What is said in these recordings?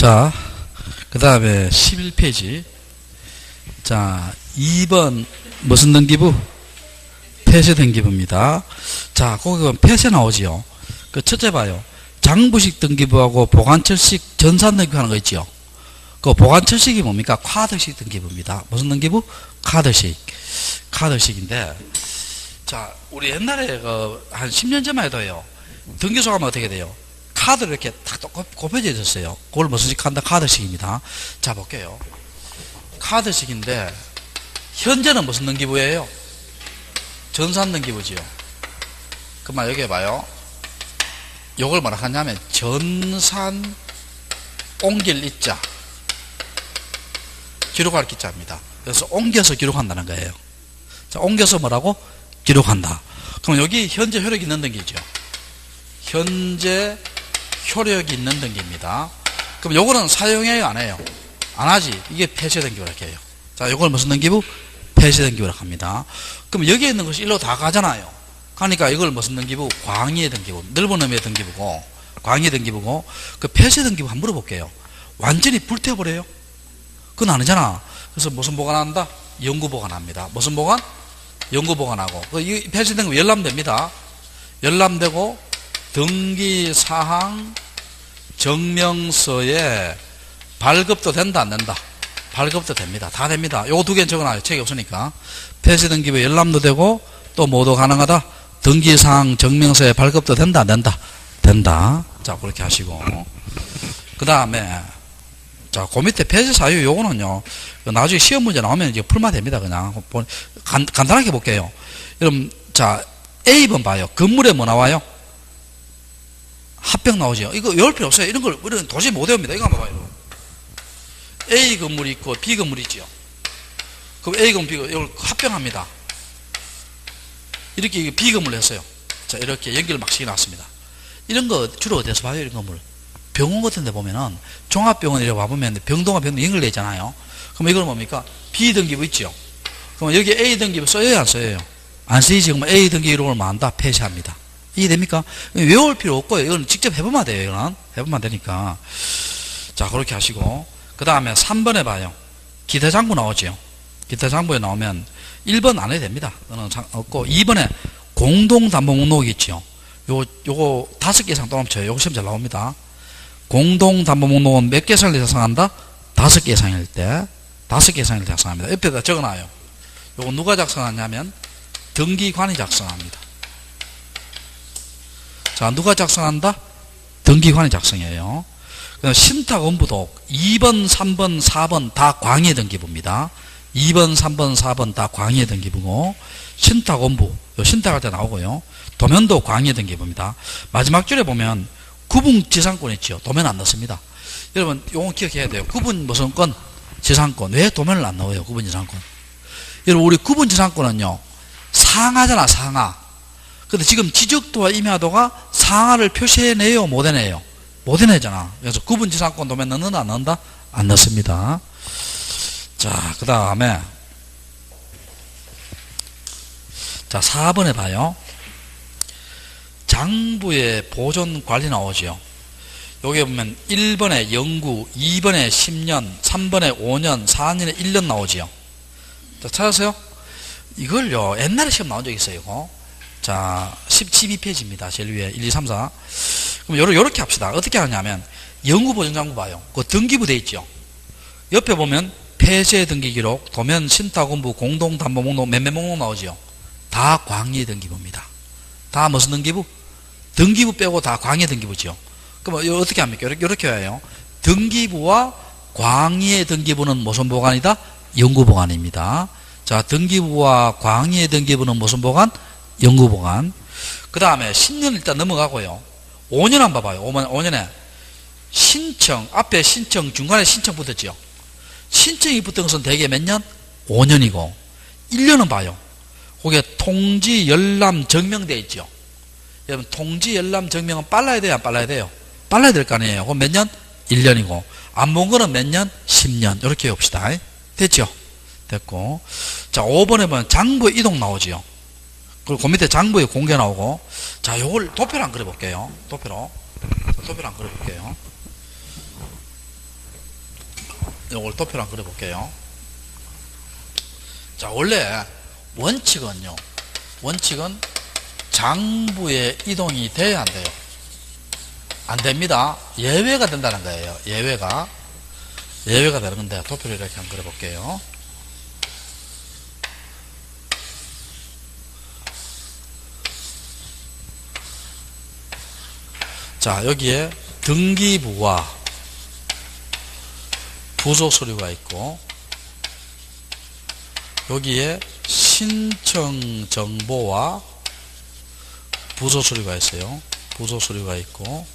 자, 그 다음에 11페이지. 자, 2번 무슨 등기부? 폐쇄 등기부입니다. 자, 거기 보면 폐쇄 나오지요. 그 첫째 봐요. 장부식 등기부하고 보관철식 전산 등기부 하는 거 있지요. 그 보관철식이 뭡니까? 카드식 등기부입니다. 무슨 등기부? 카드식. 카드식인데, 자, 우리 옛날에 한 10년 전만 해도요. 등기소하면 어떻게 돼요? 카드를 이렇게 탁 곱해져 있었어요. 그걸 무슨 식 한다? 카드식입니다. 자, 볼게요. 카드식인데, 현재는 무슨 등기부예요? 전산 등기부지요. 그만 여기 봐요. 요걸 뭐라 하냐면, 전산 옮길 입자. 기록할 기자입니다. 그래서 옮겨서 기록한다는 거예요. 자, 옮겨서 뭐라고? 기록한다. 그럼 여기 현재 효력이 있는 등기죠. 현재 효력이 있는 등기입니다. 그럼 요거는 사용해요, 안 해요? 안 하지. 이게 폐쇄 등기부라고 해요. 자, 요걸 무슨 등기부? 폐쇄 등기부라고 합니다. 그럼 여기에 있는 것이 일로 다 가잖아요. 그러니까 이걸 무슨 등기부? 광의 등기부. 넓은 의미의 등기부고, 광의 등기부고, 그 폐쇄 등기부 한번 물어볼게요. 완전히 불태워버려요? 그건 아니잖아. 그래서 무슨 보관한다? 영구 보관합니다. 무슨 보관? 영구 보관하고. 이 폐쇄 등기부 열람됩니다. 열람되고, 등기사항 증명서에 발급도 된다, 안 된다? 발급도 됩니다. 다 됩니다. 요거 두 개는 적어놔요. 책이 없으니까. 폐쇄 등기부에 열람도 되고, 또 뭐도 가능하다? 등기사항 증명서에 발급도 된다, 안 된다? 된다. 자, 그렇게 하시고. 그 다음에, 자, 그 밑에 폐쇄 사유 요거는요, 나중에 시험 문제 나오면 이제 풀면 됩니다. 그냥. 간단하게 볼게요. 여러분, 자, A번 봐요. 건물에 뭐 나와요? 합병 나오죠. 이거 외울 필요 없어요. 이런 걸 도저히 못 외웁니다. 이거 한번 봐요. A 건물이 있고 B 건물이 있죠. 그럼 A 건물, B 건물, 이걸 합병합니다. 이렇게 B 건물을 했어요. 자, 이렇게 연결을 막 시켜놨습니다. 이런 거 주로 어디서 봐요? 이런 건물. 병원 같은 데 보면은 종합병원 이렇게 와보면 병동과 병동 연결되어 있잖아요. 그럼 이걸 뭡니까? B 등기부 있죠. 그럼 여기 A 등기부 써요? 안 써요? 안 쓰이지. 그럼 A 등기 이름을 뭐 한다? 폐쇄합니다. 이해됩니까? 외울 필요 없고요. 이건 직접 해보면 돼요. 이건 해보면 되니까. 자, 그렇게 하시고. 그 다음에 3번에 봐요. 기타 장부 나오죠. 기타 장부에 나오면 1번 안 해도 됩니다. 그거는 없고 2번에 공동담보 목록이 있죠. 요거 5개 이상 또 넘쳐요. 요거 시험 잘 나옵니다. 공동담보 목록은 몇 개 이상을 작성한다? 5개 이상일 때. 5개 이상을 작성합니다. 옆에다 적어놔요. 요거 누가 작성하냐면 등기관이 작성합니다. 자, 누가 작성한다? 등기관이 작성해요. 신탁원부도 2번, 3번, 4번 다 광의 등기부입니다. 2번, 3번, 4번 다 광의 등기부고, 신탁원부, 신탁할 때 나오고요. 도면도 광의 등기부입니다. 마지막 줄에 보면 구분지상권 있죠. 도면 안 넣습니다. 여러분, 요거 기억해야 돼요. 구분 무슨 건? 지상권. 왜 도면을 안 넣어요? 구분지상권. 여러분, 우리 구분지상권은요, 상하잖아, 상하. 근데 지금 지적도와 임야도가 상하를 표시해내요, 못 해내요? 못 해내잖아. 그래서 구분지상권 도면 넣는다, 안 넣는다? 안 넣습니다. 자, 그 다음에, 자, 4번에 봐요. 장부의 보존 관리 나오죠. 여기 보면 1번에 영구, 2번에 10년, 3번에 5년, 4년에 1년 나오죠. 자, 찾았어요? 이걸요, 옛날에 시험 나온 적 있어요, 이거. 자, 12페이지입니다. 제일 위에 1, 2, 3, 4. 그럼 요렇게 합시다. 어떻게 하냐면 영구 보존 장부 봐요. 그 등기부 돼 있죠. 옆에 보면 폐쇄 등기 기록, 도면 신탁원부, 공동담보 목록, 몇몇 목록 나오죠. 다 광의 등기부입니다. 다 무슨 등기부? 등기부 빼고 다 광의 등기부죠. 그럼 어떻게 합니까? 이렇게 해요. 등기부와 광의 등기부는 무슨 보관이다? 영구 보관입니다. 자, 등기부와 광의 등기부는 무슨 보관? 영구 보관. 그 다음에 10년 일단 넘어가고요. 5년 한번 봐봐요. 5년에 신청, 앞에 신청, 중간에 신청 붙었죠. 신청이 붙은 것은 대개 몇 년? 5년이고 1년은 봐요. 거기에 통지, 열람, 증명되어 있죠. 여러분, 통지, 열람, 증명은 빨라야 돼요? 안 빨라야 돼요? 빨라야 될 거 아니에요? 그럼 몇 년? 1년이고 안 본 거는 몇 년? 10년. 이렇게 해봅시다. 됐죠? 됐고. 자, 5번에 보면 장부 이동 나오지요. 그리고 그 밑에 장부의 공개 나오고. 자, 요걸 도표로 한번 그려볼게요. 도표로 한번 그려볼게요. 이걸 도표로 한번 그려볼게요. 자, 원래 원칙은 장부의 이동이 돼야 안 돼요? 안 됩니다. 예외가 된다는 거예요. 예외가 되는 건데, 도표를 이렇게 한번 그려볼게요. 자, 여기에 등기부와 부소 서류가 있고, 여기에 신청 정보와 부소 서류가 있어요. 부소 서류가 있고,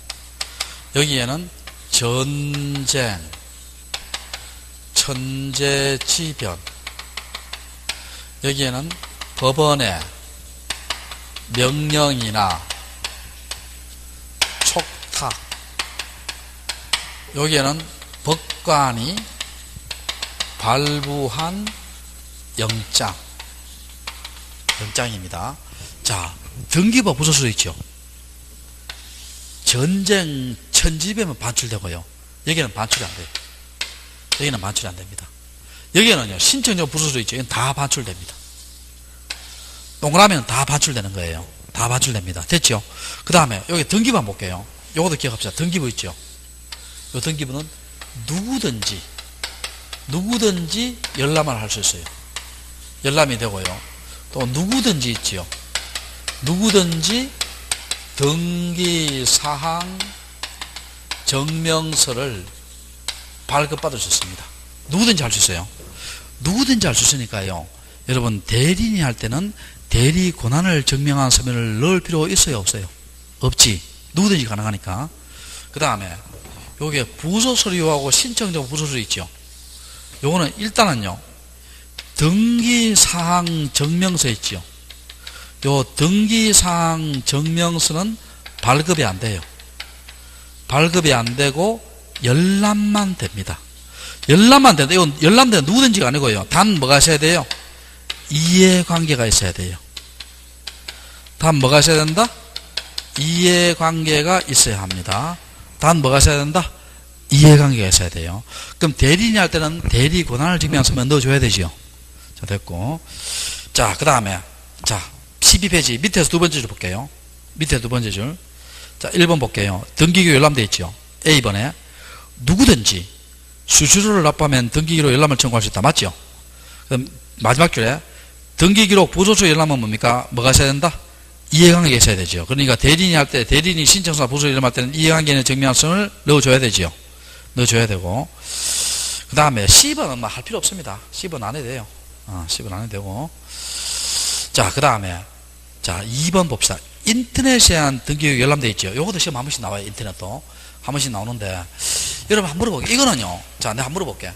여기에는 전쟁, 천재지변, 여기에는 법원의 명령이나 촉탁, 여기에는 법관이 발부한 영장입니다. 자, 등기부 부소서류 있죠. 전쟁 천지변은 반출되고요. 여기는 반출이 안 돼요. 여기는 반출이 안 됩니다. 여기는요, 신청정 부소서류 있죠. 이건 다 반출됩니다. 동그라미는 다 반출되는 거예요. 다 반출됩니다. 됐죠? 그 다음에 여기 등기부 한번 볼게요. 요것도 기억합시다. 등기부 있죠. 요 등기부는 누구든지 열람을 할 수 있어요. 열람이 되고요. 또 누구든지 있지요. 누구든지 등기사항 증명서를 발급받을 수 있습니다. 누구든지 할 수 있어요. 누구든지 할 수 있으니까요. 여러분, 대리인이 할 때는 대리 권한을 증명한 서면을 넣을 필요가 있어요, 없어요? 없지. 누구든지 가능하니까. 그 다음에 요게 부소서류하고 신청정 부소서류 있죠. 요거는 일단은요, 등기사항 증명서 있죠. 요 등기사항 증명서는 발급이 안 돼요. 발급이 안 되고 열람만 됩니다. 열람만 된다. 이건 열람되는 누구든지가 아니고요. 단 뭐가 있어야 돼요? 이해관계가 있어야 돼요. 단 뭐가 있어야 된다? 이해관계가 있어야 합니다. 단 뭐가 있어야 된다? 이해관계가 있어야 돼요. 그럼 대리인이 할 때는 대리 권한을 증명한 서면 넣어줘야 되죠. 자, 됐고. 자, 그 다음에, 자, 12페이지 밑에서 두 번째 줄 볼게요. 밑에 두 번째 줄. 자, 1번 볼게요. 등기기록 열람되어 있죠. A번에 누구든지 수수료를 납부하면 등기기록 열람을 청구할 수 있다. 맞죠? 그럼 마지막 줄에 등기기록 부소서 열람은 뭡니까? 뭐가 있어야 된다? 이해관계가 있어야 되죠. 그러니까 대리인이 할 때, 대리인이 신청서나 부소서 열람할 때는 이해관계는 증명서를 넣어줘야 되죠. 넣어줘야 되고. 그 다음에 C번은 뭐 할 필요 없습니다. C번 안 해도 돼요. 10은 안 해도 되고. 자, 그 다음에, 자, 2번 봅시다. 인터넷에 한 등기기록 열람되어 있죠. 요것도 시험 한 번씩 나와요. 인터넷도. 한 번씩 나오는데. 여러분, 한번 물어볼게요. 이거는요. 자, 내가 한번 물어볼게.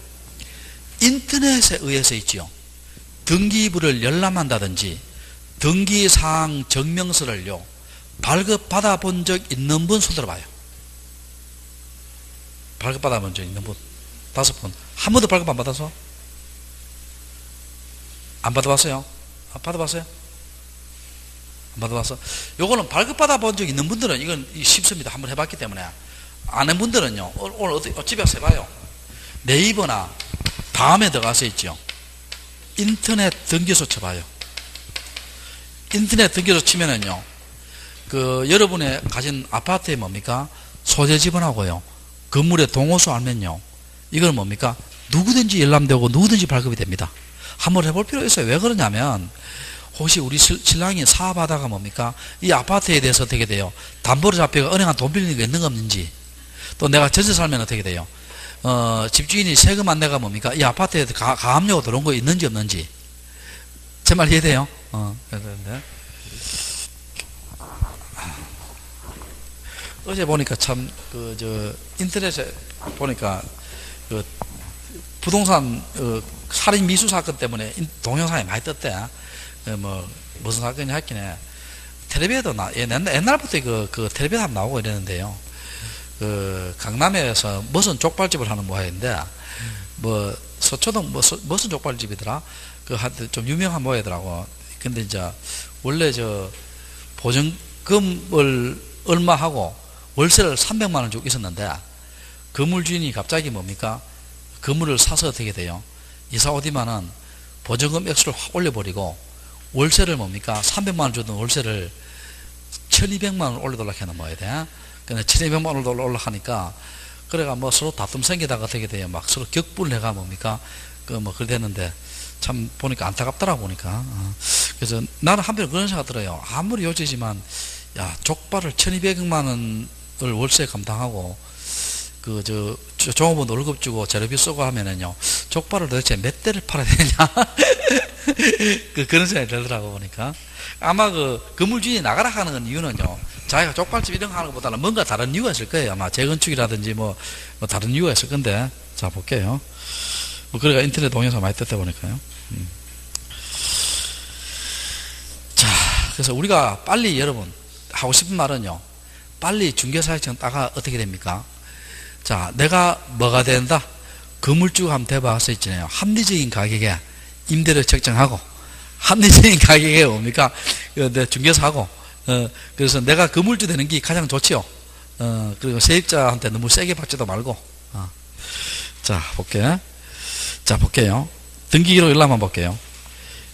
인터넷에 의해서 있지요. 등기부를 열람한다든지, 등기사항 증명서를요, 발급받아 본 적 있는 분 손 들어봐요. 발급받아 본 적 있는 분. 5분. 한 번도 발급 안 받아서? 안 받아봤어요? 받아봤어요? 안 받아봤어? 요거는 발급받아 본 적 있는 분들은 이건 쉽습니다. 한번 해봤기 때문에. 안 한 분들은요, 오늘 집에 가서 해봐요. 네이버나 다음에 들어가서 있죠. 인터넷 등기소 쳐봐요. 인터넷 등기소 치면은요, 여러분의 가진 아파트에 뭡니까? 소재 지분하고요, 건물의 동호수 알면요, 이건 뭡니까? 누구든지 열람되고 누구든지 발급이 됩니다. 한번 해볼 필요 있어요. 왜 그러냐면, 혹시 우리 신랑이 사업하다가 뭡니까? 이 아파트에 대해서 어떻게 돼요? 담보로 잡혀가 은행한 돈 빌리는 게 있는가 없는지, 또 내가 전세 살면 어떻게 돼요? 집주인이 세금 안 내가 뭡니까? 이 아파트에 가압류가 들어온 거 있는지 없는지. 제 말 이해돼요? 어제 보니까 참, 인터넷에 보니까, 부동산, 살인 미수 사건 때문에 동영상이 많이 떴대. 무슨 사건이 했긴 해. 텔레비에도 옛날부터 텔레비에 한번 나오고 이랬는데요. 강남에서 무슨 족발집을 하는 모양인데, 서초동 무슨 족발집이더라? 한테 좀 유명한 모양이더라고. 근데 이제, 원래 보증금을 얼마 하고 월세를 300만원 주고 있었는데, 건물 주인이 갑자기 뭡니까? 건물을 사서 어떻게 돼요? 이사 오디만은 보증금 액수를 확 올려버리고 월세를 뭡니까? 300만 원 주던 월세를 1200만 원 올려달라고 해놓은 뭐야 돼? 근데 1200만 원 올라가니까 그래가 뭐 서로 다툼 생기다가 어떻게 돼요? 막 서로 격분해가 뭡니까? 그래 됐는데 참 보니까 안타깝더라 보니까. 그래서 나는 한편 그런 생각 들어요. 아무리 요지지만 야, 족발을 1200만 원을 월세 감당하고 종업원 월급 주고 재료비 쓰고 하면은요, 족발을 도대체 몇 대를 팔아야 되냐? 그런 생각이 들더라고 보니까. 아마 건물주인이 나가라 하는 이유는요, 자기가 족발집 이런 거 하는 것보다는 뭔가 다른 이유가 있을 거예요. 아마 재건축이라든지 뭐 다른 이유가 있을 건데. 자, 볼게요. 그래가 인터넷 동영상 많이 떴다 보니까요. 자, 그래서 우리가 빨리 여러분 하고 싶은 말은요, 빨리 중개사회청 따가 어떻게 됩니까? 자, 내가 뭐가 된다? 건물주가 하면 대박 써 있잖아요. 합리적인 가격에 임대료 책정하고, 합리적인 가격에 뭡니까? 내 중개사하고, 그래서 내가 건물주 되는 게 가장 좋지요. 그리고 세입자한테 너무 세게 받지도 말고. 자, 볼게요. 자, 볼게요. 등기기록 열람만 볼게요.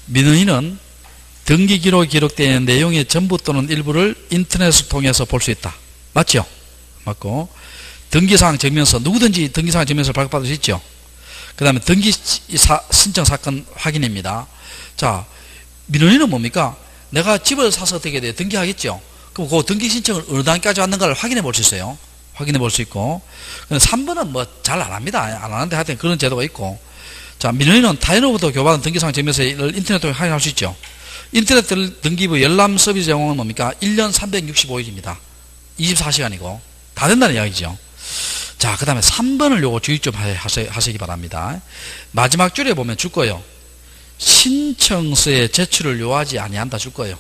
민원인은 등기기록에 기록된 내용의 전부 또는 일부를 인터넷을 통해서 볼 수 있다. 맞죠? 맞고. 등기사항 증명서, 누구든지 등기사항 증명서를 발급받을 수 있죠. 그 다음에 신청 사건 확인입니다. 자, 민원인은 뭡니까? 내가 집을 사서 어떻게 돼요? 등기하겠죠. 그럼 그 등기 신청을 어느 단계까지 왔는가를 확인해 볼 수 있어요. 확인해 볼 수 있고. 3번은 뭐 잘 안 합니다. 안 하는데 하여튼 그런 제도가 있고. 자, 민원인은 타인으로부터 교받은 등기사항 증명서를 인터넷 통해 확인할 수 있죠. 인터넷 등기부 열람 서비스 제공은 뭡니까? 1년 365일입니다. 24시간이고. 다 된다는 이야기죠. 자, 그 다음에 3번을 요거 주의 좀 하시기 바랍니다. 마지막 줄에 보면 줄 거예요. 신청서의 제출을 요하지 아니한다 줄 거예요.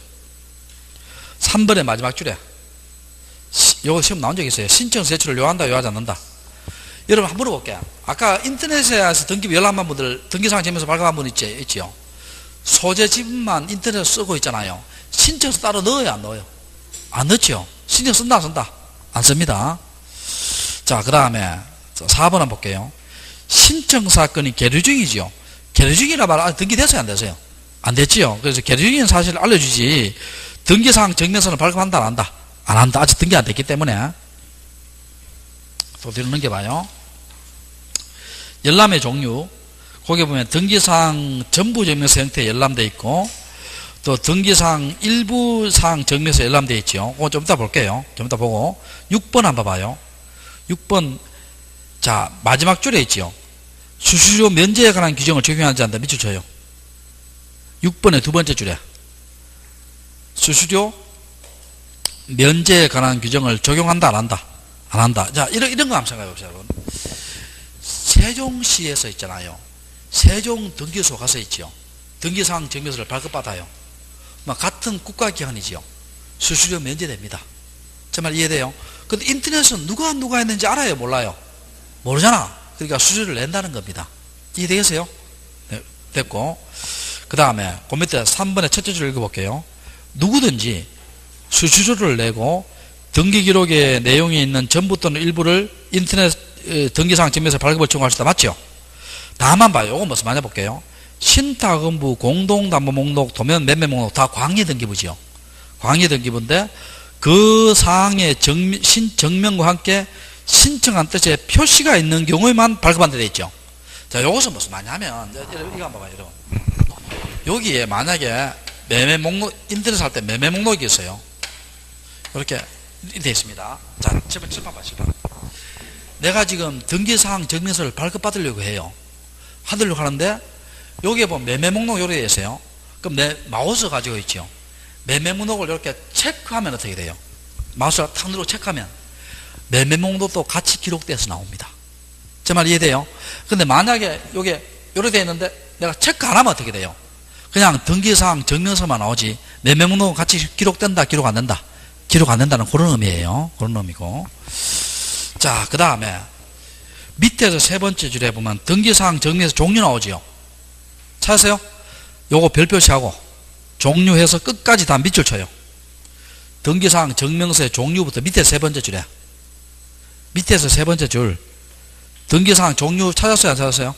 3번의 마지막 줄에. 요거 시험 나온 적 있어요. 신청서 제출을 요한다, 요하지 않는다. 여러분 한번 물어볼게요. 아까 인터넷에서 등기부 열람한 분들, 등기사항 증명서 발급한 분 있지요? 소재 지분만 인터넷에 쓰고 있잖아요. 신청서 따로 넣어요, 안 넣어요? 안 넣죠? 신청 쓴다, 안 쓴다? 안 씁니다. 자, 그 다음에 4번 한번 볼게요. 신청 사건이 계류 중이지요. 계류 중이라 말 아직 등기됐어요, 안 됐어요? 안 됐지요. 그래서 계류 중인 사실을 알려주지 등기사항 증명서는 발급한다, 안 한다? 안 한다. 아직 등기 안 됐기 때문에. 또 뒤로 넘겨봐요. 열람의 종류. 거기 보면 등기사항 전부 증명서 형태에 열람되어 있고, 또 등기사항 일부 사항 증명서 열람되어 있죠. 그거 좀 이따 볼게요. 좀 이따 보고. 6번 한번 봐요. 6번. 자, 마지막 줄에 있죠. 수수료 면제에 관한 규정을 적용하지 않는다. 밑줄 쳐요. 6번의 두 번째 줄에. 수수료 면제에 관한 규정을 적용한다, 안 한다? 안 한다. 자, 이런 거 한번 생각해 봅시다, 여러분. 세종시에서 있잖아요. 세종 등기소 가서 있죠. 등기사항 증명서를 발급받아요. 같은 국가기관이지요. 수수료 면제됩니다. 정말 이해돼요? 근데 인터넷은 누가 했는지 알아요? 몰라요? 모르잖아. 그러니까 수수료를 낸다는 겁니다. 이해되겠어요? 네, 됐고. 그 다음에 그 밑에 3번의 첫째 줄 읽어볼게요. 누구든지 수수료를 내고 등기기록에 내용이 있는 전부 또는 일부를 인터넷 등기사항 증명서 발급을 청구할 수 있다. 맞죠? 다만 봐요. 이건 무슨 말이냐 볼게요. 신탁은부, 공동담보목록, 도면 매매목록 다 광의등기부지요. 광의등기부인데 그 사항의 정명과 함께 신청한 뜻의 표시가 있는 경우에만 발급한다 되어 있죠. 자, 요것은 무슨 말이냐면 이거 한번 봐요. 여러분. 여기에 만약에 매매목록, 인터넷 할 때 매매목록이 있어요. 이렇게 되어 있습니다. 자, 칠판 봐, 칠판. 내가 지금 등기사항 증명서를 발급받으려고 해요. 하려고 하는데 여기에 보면 매매목록 요렇게 되어 있어요. 그럼 내 마우스 가지고 있죠. 매매목록을 이렇게 체크하면 어떻게 돼요? 마우스를 탁 누르고 체크하면 매매목록도 같이 기록돼서 나옵니다. 제 말 이해돼요? 근데 만약에 요게 요렇게 되어 있는데 내가 체크 안 하면 어떻게 돼요? 그냥 등기사항 증명서만 나오지 매매목록은 같이 기록된다, 기록 안 된다? 기록 안 된다는 그런 의미예요. 그런 의미고. 자, 그 다음에 밑에서 세 번째 줄에 보면 등기사항 증명서 종류 나오지요. 찾으세요? 요거 별표시하고 종류해서 끝까지 다 밑줄 쳐요. 등기사항 증명서의 종류부터 밑에 세 번째 줄에, 밑에서 세 번째 줄 등기사항 종류 찾았어요? 안 찾았어요?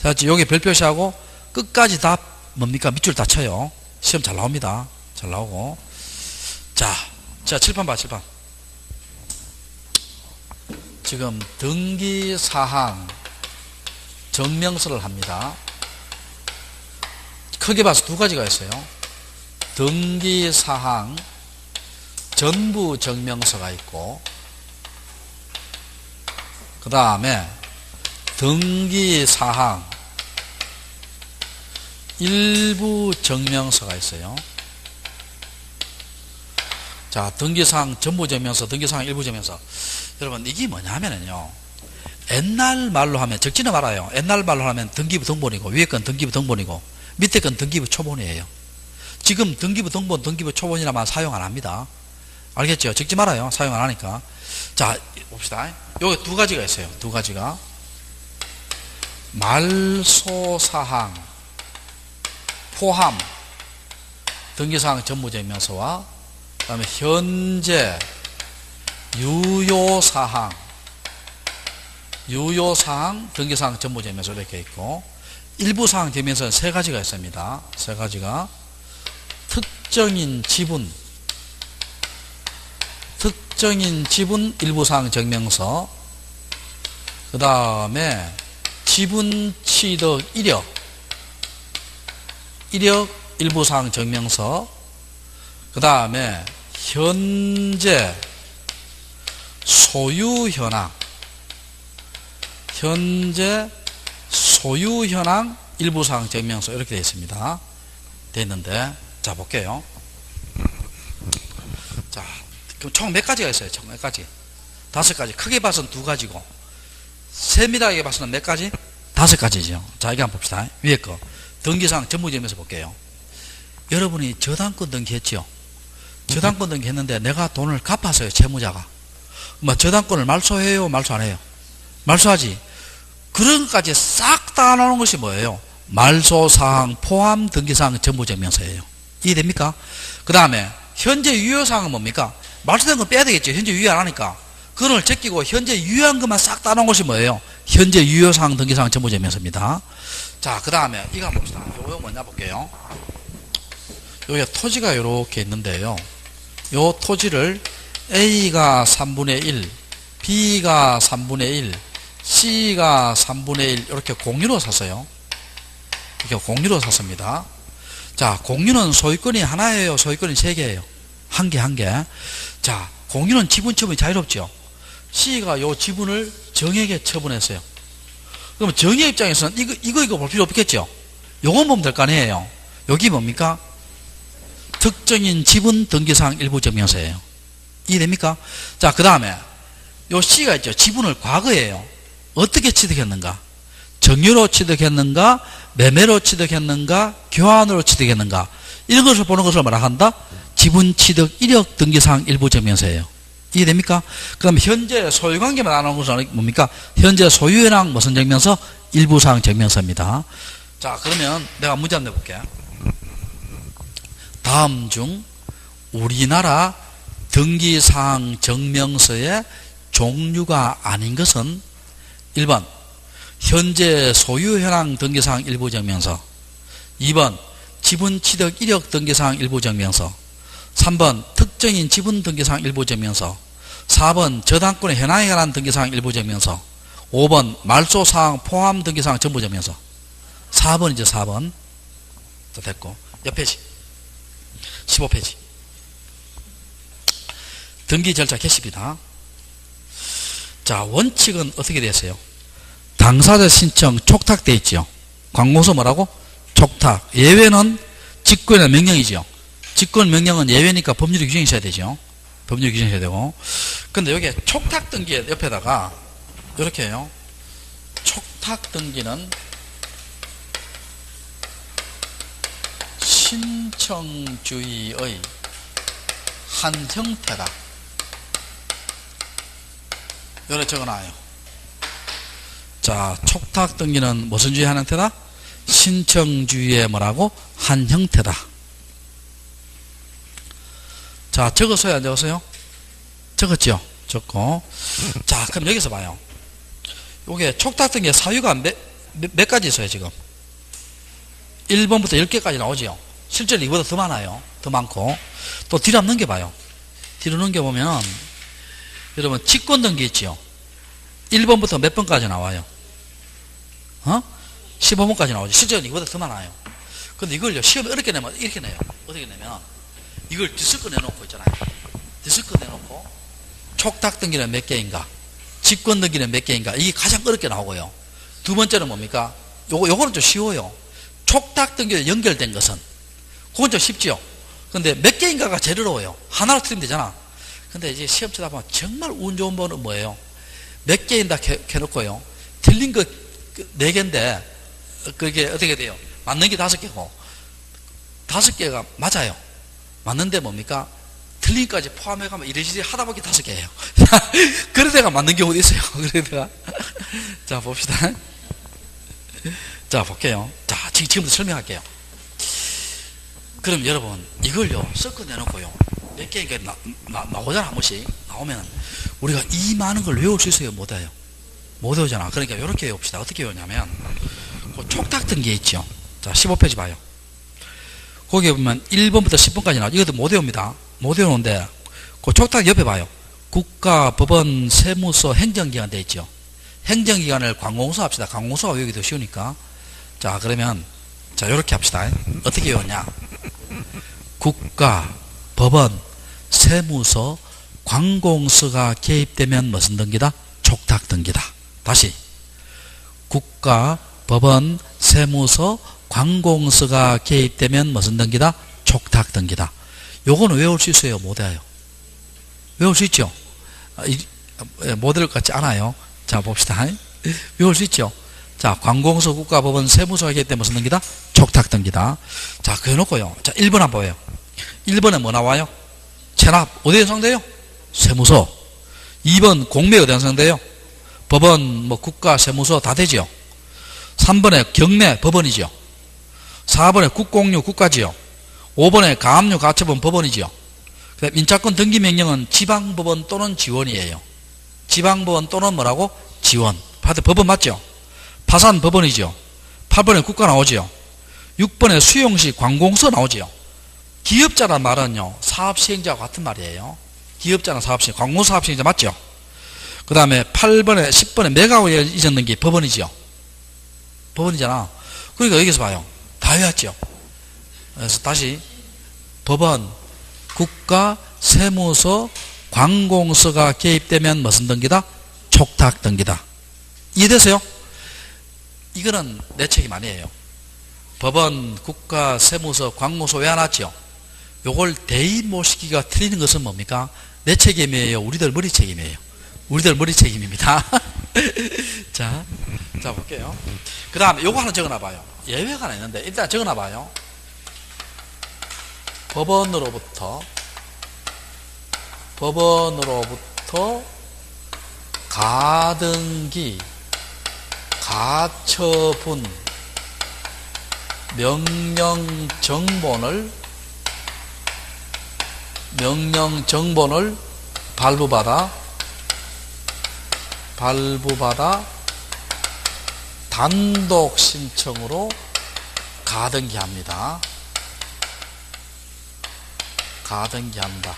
찾았지? 여기 별 표시하고 끝까지 다 뭡니까? 밑줄 다 쳐요. 시험 잘 나옵니다. 잘 나오고. 자, 칠판 봐, 칠판. 지금 등기사항 증명서를 합니다. 크게 봐서 두 가지가 있어요. 등기사항 전부 증명서가 있고, 그 다음에 등기사항 일부 증명서가 있어요. 자, 등기사항 전부 증명서, 등기사항 일부 증명서. 여러분, 이게 뭐냐면요. 옛날 말로 하면, 적지는 말아요. 옛날 말로 하면 등기부 등본이고, 위에 건 등기부 등본이고, 밑에 건 등기부 초본이에요. 지금 등기부 등본, 등기부 초본이라만 사용 안 합니다. 알겠죠? 적지 말아요. 사용 안 하니까. 자, 봅시다. 여기 두 가지가 있어요. 두 가지가. 말소사항 포함 등기사항 전부증명서와 그 다음에 현재 유효사항 등기사항 전부증명서 이렇게 있고, 일부사항 증명서는 세 가지가 있습니다. 세 가지가 특정인 지분 일부사항 증명서, 그 다음에 지분 취득 이력 일부사항 증명서, 그 다음에 현재 소유 현황 일부사항 증명서 이렇게 되어 있습니다. 되어 있는데, 자 볼게요. 자, 그럼 총 몇 가지가 있어요? 총 몇 가지? 5가지. 크게 봐서는 2가지고, 세밀하게 봐서는 몇 가지? 5가지죠. 자, 이거 한번 봅시다. 위에 거 등기사항 전부증명서 볼게요. 여러분이 저당권 등기했죠? 저당권 등기했는데 내가 돈을 갚았어요. 채무자가. 뭐 저당권을 말소해요? 말소 안 해요? 말소하지. 그런 것까지 싹 다 나오는 것이 뭐예요? 말소사항 포함 등기사항 전부증명서예요. 이해됩니까? 그 다음에 현재 유효사항은 뭡니까? 말소된 건 빼야 되겠죠. 현재 유효 안 하니까. 그걸 제끼고 현재 유효한 것만 싹 다 나온 것이 뭐예요? 현재 유효사항 등기사항 전부증명서입니다. 자, 그 다음에 이거 한번 봅시다. 요거 뭐냐 볼게요. 여기 토지가 이렇게 있는데요. 요 토지를 A가 3분의 1, B가 3분의 1, C가 3분의 1 이렇게 공유로 샀어요. 이렇게 공유로 샀습니다. 자, 공유는 소유권이 하나예요? 소유권이 3개예요? 한 개. 자, 공유는 지분 처분이 자유롭죠. C가 요 지분을 정에게 처분했어요. 그러면 정의 입장에서는 이거 볼 필요 없겠죠? 요건 보면 될 거 아니에요? 여기 뭡니까? 특정인 지분 등기사항 일부 증명서예요. 이해됩니까? 자, 그 다음에 요 C가 있죠. 지분을 과거에요. 어떻게 취득했는가? 정유로 취득했는가? 매매로 취득했는가? 교환으로 취득했는가? 이런 것을 보는 것을 뭐라 한다? 지분 취득 이력 등기사항 일부 증명서예요. 이해됩니까? 그 다음에 현재 소유관계만 나오는 것은 뭡니까? 현재 소유현황 무슨 증명서? 일부사항 증명서입니다. 자, 그러면 내가 문제 한번 내볼게. 다음 중 우리나라 등기사항 증명서의 종류가 아닌 것은 1번 현재 소유현황 등기사항 일부 증명서, 2번 지분 취득 이력 등기사항 일부 증명서, 3번 특정인 지분 등기사항 일부 증명서, 4번 저당권의 현황에 관한 등기사항 일부 증명서, 5번 말소사항 포함 등기사항 전부 증명서. 4번이죠. 4번 또 됐고, 옆 페이지 15페이지 등기 절차 개시입니다. 자, 원칙은 어떻게 되었어요? 당사자 신청 촉탁되어 있죠. 관공서 뭐라고? 촉탁. 예외는 직권의 명령이죠. 직권 명령은 예외니까 법률이 규정이 있어야 되죠. 법률이 규정이 있어야 되고. 근데 여기에 촉탁 등기 옆에다가 이렇게 해요. 촉탁 등기는 신청주의의 한 형태다. 이렇게 적어놔요. 자, 촉탁 등기는 무슨 주의 한 형태다? 신청주의의 뭐라고? 한 형태다. 자, 적었어요? 안 적었어요? 적었죠? 적고. 자, 그럼 여기서 봐요. 요게 촉탁등기의 사유가 몇 가지 있어요, 지금. 1번부터 10개까지 나오지요. 실제로 이보다 더 많아요. 더 많고. 또 뒤로 한번 넘겨봐요. 뒤로 넘겨보면, 여러분, 직권등기 있지요. 1번부터 몇 번까지 나와요? 15번까지 나오죠. 실제로 이보다 더 많아요. 근데 이걸요, 시험에 어렵게 내면 이렇게 내요. 어떻게 내면, 이걸 뒤섞어 내놓고 있잖아요. 뒤섞어 내놓고, 촉탁등기는 몇 개인가? 직권등기는 몇 개인가? 이게 가장 어렵게 나오고요. 두 번째는 뭡니까? 요거는 좀 쉬워요. 촉탁등기에 연결된 것은. 그건 좀 쉽지요. 근데 몇 개인가가 제일 어려워요. 하나로 틀리면 되잖아. 근데 이제 시험 치다 보면 정말 운 좋은 번은 뭐예요? 몇 개인다 켜놓고요. 틀린 거 4개인데, 그게 어떻게 돼요? 맞는 게 5개고, 5개가 맞아요. 맞는데 뭡니까? 틀린 까지 포함해가면 이래저래 하다 보니 5개예요. 그런 데가 맞는 경우도 있어요. 그런 데가. 자, 봅시다. 자, 볼게요. 자, 지금부터 설명할게요. 그럼 여러분, 이걸요, 섞어 내놓고요. 몇 개인가 나오잖아, 한 번씩. 나오면, 우리가 이 많은 걸 외울 수 있어요? 못 해요? 못 외우잖아. 그러니까 이렇게 외웁시다. 어떻게 외우냐면, 그 촉탁등기 있죠. 자, 15페이지 봐요. 거기에 보면 1번부터 10번까지 나오죠. 이것도 못 외웁니다. 못 외우는데, 그 촉탁 옆에 봐요. 국가, 법원, 세무서, 행정기관 돼 있죠. 행정기관을 관공서 합시다. 관공서가 외우기 더 쉬우니까. 자, 그러면, 자, 요렇게 합시다. 어떻게 외우냐? 국가, 법원, 세무서, 관공서가 개입되면 무슨 등기다? 촉탁등기다. 다시. 국가, 법원, 세무서, 관공서가 개입되면 무슨 등기다? 촉탁등기다. 요거는 외울 수 있어요? 못 외워요? 외울 수 있죠? 못 외울 것 같지 않아요? 자, 봅시다. 외울 수 있죠? 자, 관공서, 국가, 법원, 세무서가 개입되면 무슨 등기다? 촉탁등기다. 자, 그거 해놓고요. 자, 1번 한번 봐요. 1번에 뭐 나와요? 체납. 어디에 해당돼요? 세무서. 2번 공매 어디에 해당돼요? 법원, 뭐 국가, 세무서 다 되지요. 3번에 경매, 법원이지요. 4번에 국공유, 국가지요. 5번에 가압류, 가처분, 법원이지요. 민사권 등기명령은 지방법원 또는 지원이에요. 지방법원 또는 뭐라고? 지원. 법원 맞죠? 파산 법원이죠. 8번에 국가 나오지요. 6번에 수용시 관공서 나오지요. 기업자란 말은요, 사업시행자와 같은 말이에요. 기업자는 사업시행, 관공서 사업시행자 맞죠? 그 다음에 8번에, 10번에 매각에 이전 등기 법원이지요. 법원이잖아. 그러니까 여기서 봐요. 다 외웠죠. 그래서 다시 법원, 국가, 세무서, 관공서가 개입되면 무슨 등기다? 촉탁등기다. 이해되세요? 이거는 내 책임 아니에요. 법원, 국가, 세무서, 관공서 외워놨죠. 요걸 대입 못 시키기가 틀리는 것은 뭡니까? 내 책임이에요? 우리들 머리 책임이에요? 우리들 머리 책임입니다. 자, 볼게요. 그 다음에 요거 하나 적어놔봐요. 예외가 하나 있는데 일단 적어놔봐요. 법원으로부터 가등기, 가처분, 명령정본을 발부받아 단독 신청으로 가등기합니다. 가등기한다.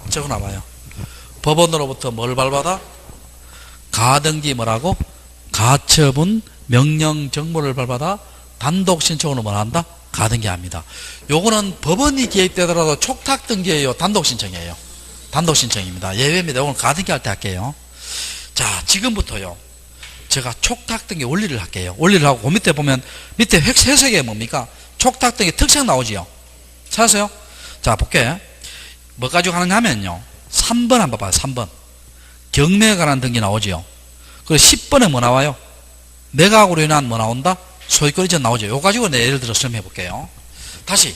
적어놔봐요. 법원으로부터 뭘 발받아? 가등기 뭐라고? 가처분 명령 정보를 발받아 단독 신청으로 뭘 한다? 가등기합니다. 요거는 법원이 개입되더라도 촉탁등기예요? 단독 신청이에요? 단독 신청입니다. 예외입니다. 오늘 가등기 할 때 할게요. 자, 지금부터요. 제가 촉탁등기 원리를 할게요. 원리를 하고 그 밑에 보면 밑에 회색에 뭡니까? 촉탁등기 특성 나오지요. 찾았어요? 자, 볼게. 뭐 가지고 하느냐 하면요. 3번 한번 봐요. 3번. 경매에 관한 등기 나오지요. 그리고 10번에 뭐 나와요? 매각으로 인한 뭐 나온다? 소유권 이전 나오죠. 요거 가지고 내 예를 들어 설명해 볼게요. 다시.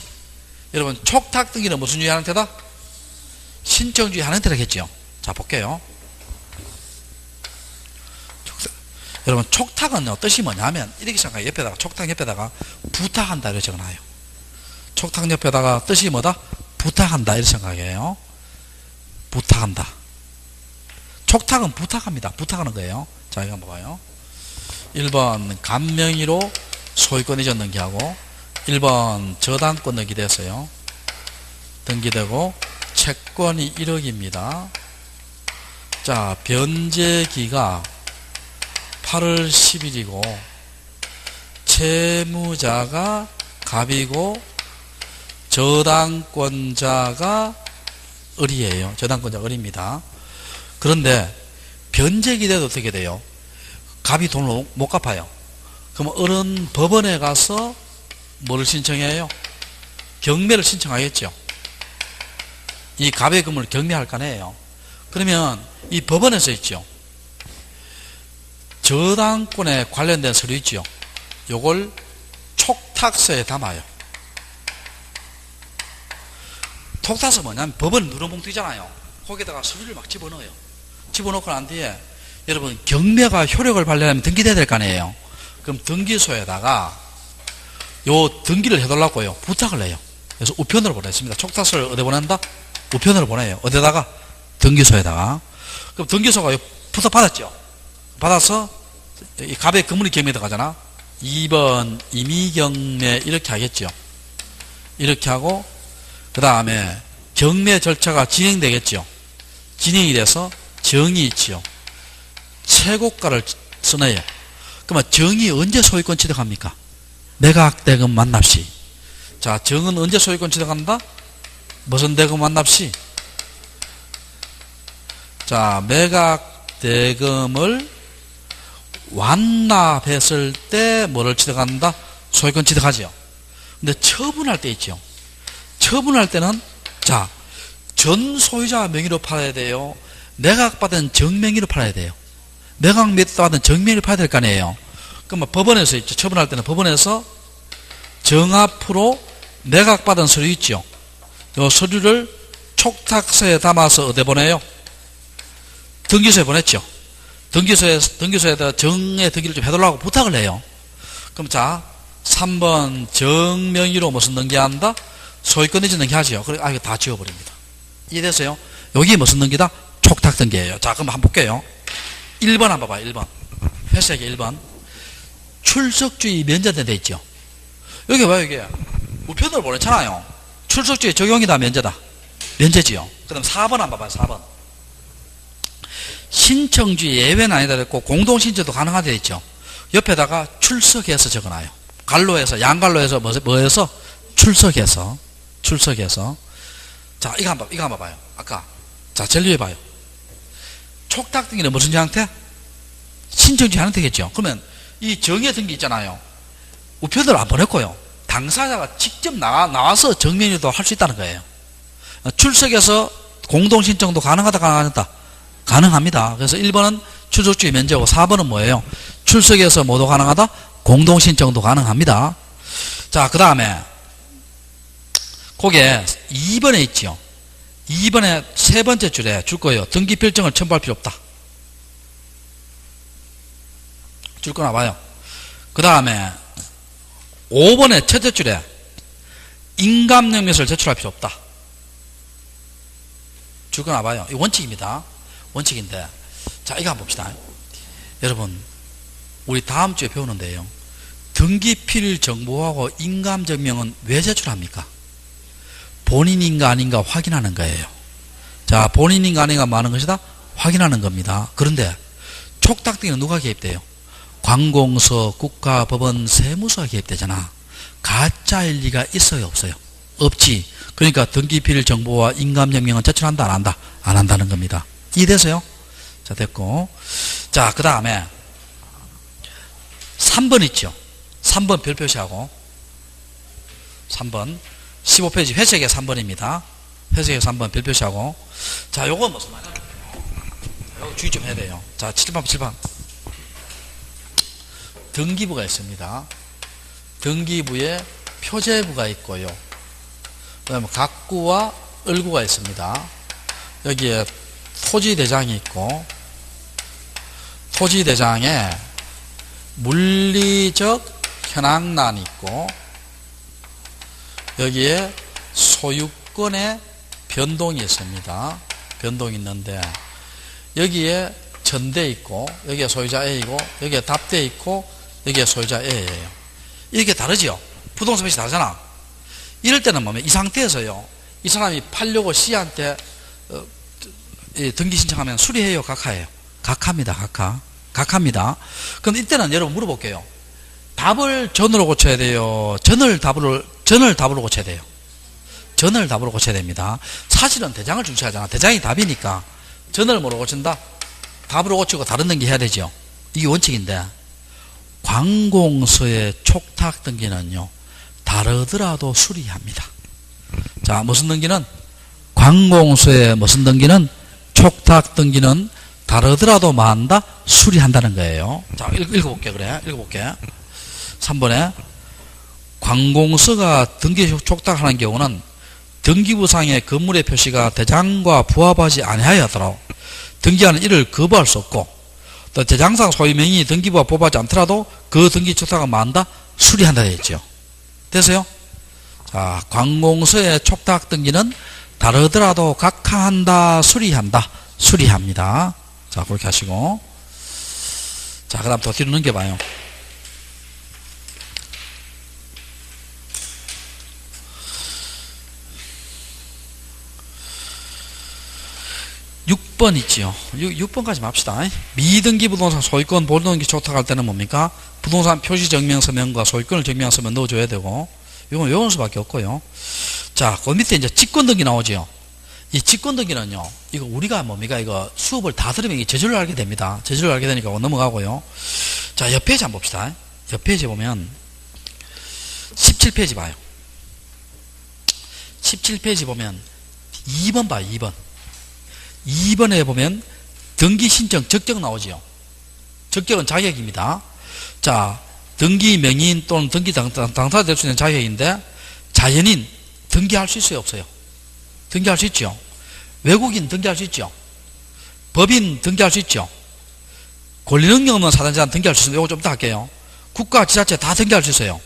여러분, 촉탁등기는 무슨 주의 하는 태다? 신청주의 하는 태라겠죠. 자, 볼게요. 여러분, 촉탁은요, 뜻이 뭐냐면, 이렇게 생각해요. 옆에다가, 촉탁 옆에다가 부탁한다, 이렇게 적어놔요. 촉탁 옆에다가 뜻이 뭐다? 부탁한다, 이렇게 생각해요. 부탁한다. 촉탁은 부탁합니다. 부탁하는 거예요. 자, 이거 한번 봐요. 1번 간명의로 소유권 이전 등기하고 1번 저당권 등기됐어요. 등기되고 채권이 1억입니다. 자, 변제기가 8월 10일이고 채무자가 갑이고 저당권자가 을이에요. 저당권자가 을입니다. 그런데 변제기 돼도 어떻게 돼요? 갑이 돈을 못 갚아요. 그럼 을은 법원에 가서 뭐를 신청해요? 경매를 신청하겠죠. 이 갑의 금을 경매할 거 아니에요. 그러면 이 법원에서 있죠. 저당권에 관련된 서류 있죠. 요걸 촉탁서에 담아요. 촉탁서 뭐냐면 법원 누러봉투이잖아요. 거기다가 서류를 막 집어넣어요. 집어넣고 난 뒤에 여러분 경매가 효력을 발휘하려면 등기돼야 될 거 아니에요. 그럼 등기소에다가 요 등기를 해달라고요. 부탁을 해요. 그래서 우편으로 보냈습니다. 촉탁서를 어디 보낸다? 우편으로 보내요. 어디다가? 등기소에다가. 그럼 등기소가 부탁 받았죠. 받아서 이 갑의 금물이 경매에 들어가잖아. 2번 임의경매 이렇게 하겠죠. 이렇게 하고 그 다음에 경매 절차가 진행되겠죠. 진행이 돼서 정이 있지요. 최고가를 써내요. 그러면 정이 언제 소유권 취득합니까? 매각대금 완납시. 자, 정은 언제 소유권 취득한다? 무슨 대금 완납시? 자, 매각대금을 완납했을 때 뭐를 취득한다? 소유권 취득하죠. 근데 처분할 때 있죠. 처분할 때는 자, 전 소유자 명의로 팔아야 돼요. 매각받은 정명의로 팔아야 돼요. 매각받은 정명의로 팔아야 될 거 아니에요. 그러면 법원에서 있죠. 처분할 때는 법원에서 정 앞으로 매각받은 서류 있죠. 이 서류를 촉탁서에 담아서 어디 보내요? 등기소에 보냈죠. 등기소에다 정의 등기를 좀 해달라고 부탁을 해요. 그럼 자, 3번 정명의로 무슨 등기한다? 소유권 이전 등기하지요. 그래, 이거 다 지워버립니다. 이해됐어요? 여기 무슨 등기다? 촉탁 등기예요. 자, 그럼 한번 볼게요. 1번 한번 봐봐요. 1번. 회색의 1번. 출석주의 면제된 데 있죠. 여기 봐요, 이게. 우편으로 보냈잖아요. 출석주의 적용이다, 면제다. 면제지요. 그 다음 4번 한번 봐봐요. 4번. 신청주의 예외는 아니다 됐고, 공동신청도 가능하다 돼 있죠. 옆에다가 출석해서 적어놔요. 갈로해서, 양갈로해서, 뭐해서? 출석해서. 자, 이거 한번 봐요. 아까. 자, 전류해봐요. 촉탁 등기는 무슨 형태? 신청주의 형태겠죠. 그러면 이 정의 등기 있잖아요. 우편으로 안 보냈고요. 당사자가 직접 나와서 정면유도 할 수 있다는 거예요. 출석해서 공동신청도 가능하다? 가능합니다. 그래서 1번은 출석주의 면제고 4번은 뭐예요? 출석해서 뭐도 가능하다? 공동신청도 가능합니다. 자, 그 다음에 거기에 2번에 있죠. 2번에 세 번째 줄에 줄 거예요. 등기 필증을 첨부할 필요 없다. 줄 거나 봐요. 그 다음에 5번에 첫째 줄에 인감명령서를 제출할 필요 없다. 줄 거나 봐요. 이 원칙입니다. 원칙인데, 자, 이거 한번 봅시다. 여러분, 우리 다음 주에 배우는데요. 등기필 정보하고 인감증명은 왜 제출합니까? 본인인가 아닌가 확인하는 거예요. 자, 본인인가 아닌가 많은 것이다? 확인하는 겁니다. 그런데 촉탁등기는 누가 개입돼요? 관공서, 국가법원, 세무서가 개입되잖아. 가짜일 리가 있어요, 없어요? 없지. 그러니까 등기필 정보와 인감증명은 제출한다, 안 한다? 안 한다는 겁니다. 이해되세요? 자, 됐고. 자, 그 다음에 3번 있죠. 3번 별 표시하고 3번 15페이지 회색의 3번입니다. 회색의 3번 별 표시하고. 자, 요건 무슨 말이야? 요거 주의 좀 해야 돼요. 자, 7번 등기부가 있습니다. 등기부에 표제부가 있고요. 그 다음에 각구와 을구가 있습니다. 여기에 토지대장이 있고, 토지대장에 물리적 현황란이 있고, 여기에 소유권의 변동이 있습니다. 변동이 있는데, 여기에 전대 있고 여기에 소유자 A이고 여기에 답대 있고 여기에 소유자 A예요. 이렇게 다르죠. 부동산 표시 다르잖아. 이럴 때는 뭐면 이 상태에서요, 이 사람이 팔려고 C한테 등기 신청하면 수리해요, 각하예요? 각하입니다. 각하입니다. 그런데 이때는 여러분 물어볼게요. 답을 전으로 고쳐야 돼요? 전을 답으로 고쳐야 돼요? 전을 답으로 고쳐야 됩니다. 사실은 대장을 중시하잖아. 대장이 답이니까 전을 뭐로 고친다? 답으로 고치고 다른 등기 해야 되죠. 이게 원칙인데, 관공서의 촉탁 등기는요, 다르더라도 수리합니다. 자, 무슨 등기는? 관공서의 무슨 등기는? 촉탁 등기는 다르더라도 뭐 한다? 수리한다는 거예요. 자, 읽어볼게. 그래. 읽어볼게. 3번에 관공서가 등기 촉탁하는 경우는 등기부상의 건물의 표시가 대장과 부합하지 아니하였더라도 등기하는 이를 거부할 수 없고, 또 대장상 소유명이 등기부와 부합하지 않더라도 그 등기 촉탁은 뭐 한다? 수리한다 되겠죠. 됐어요? 자, 관공서의 촉탁 등기는 다르더라도 각하한다, 수리합니다. 자, 그렇게 하시고. 자, 그 다음 더 뒤로 넘겨봐요. 6번 있지요. 6번까지 맙시다. 미등기 부동산 소유권 보존등기 촉탁할 때는 뭡니까? 부동산 표시 증명서면과 소유권을 증명한 서면 넣어줘야 되고, 이건 외우는 수밖에 없고요. 자, 그 밑에 이제 직권등기 나오지요. 이 직권등기는요, 이거 우리가 뭡니까? 이거 수업을 다 들으면 이 제주를 알게 됩니다. 제주를 알게 되니까 넘어가고요. 자, 옆 페이지 한번 봅시다. 옆 페이지 보면 17페이지 봐요. 17페이지 보면 2번 봐요. 2번에 보면 등기신청 적격 나오지요. 적격은 자격입니다. 자, 등기 명의인 또는 등기 당사자 될 수 있는 자격인데, 자연인 등기할 수 있어요, 없어요? 등기할 수 있죠. 외국인 등기할 수 있죠. 법인 등기할 수 있죠. 권리능력 없는 사단자는 등기할 수 있습니다. 이거 좀 이따 할게요. 국가, 지자체 다 등기할 수 있어요.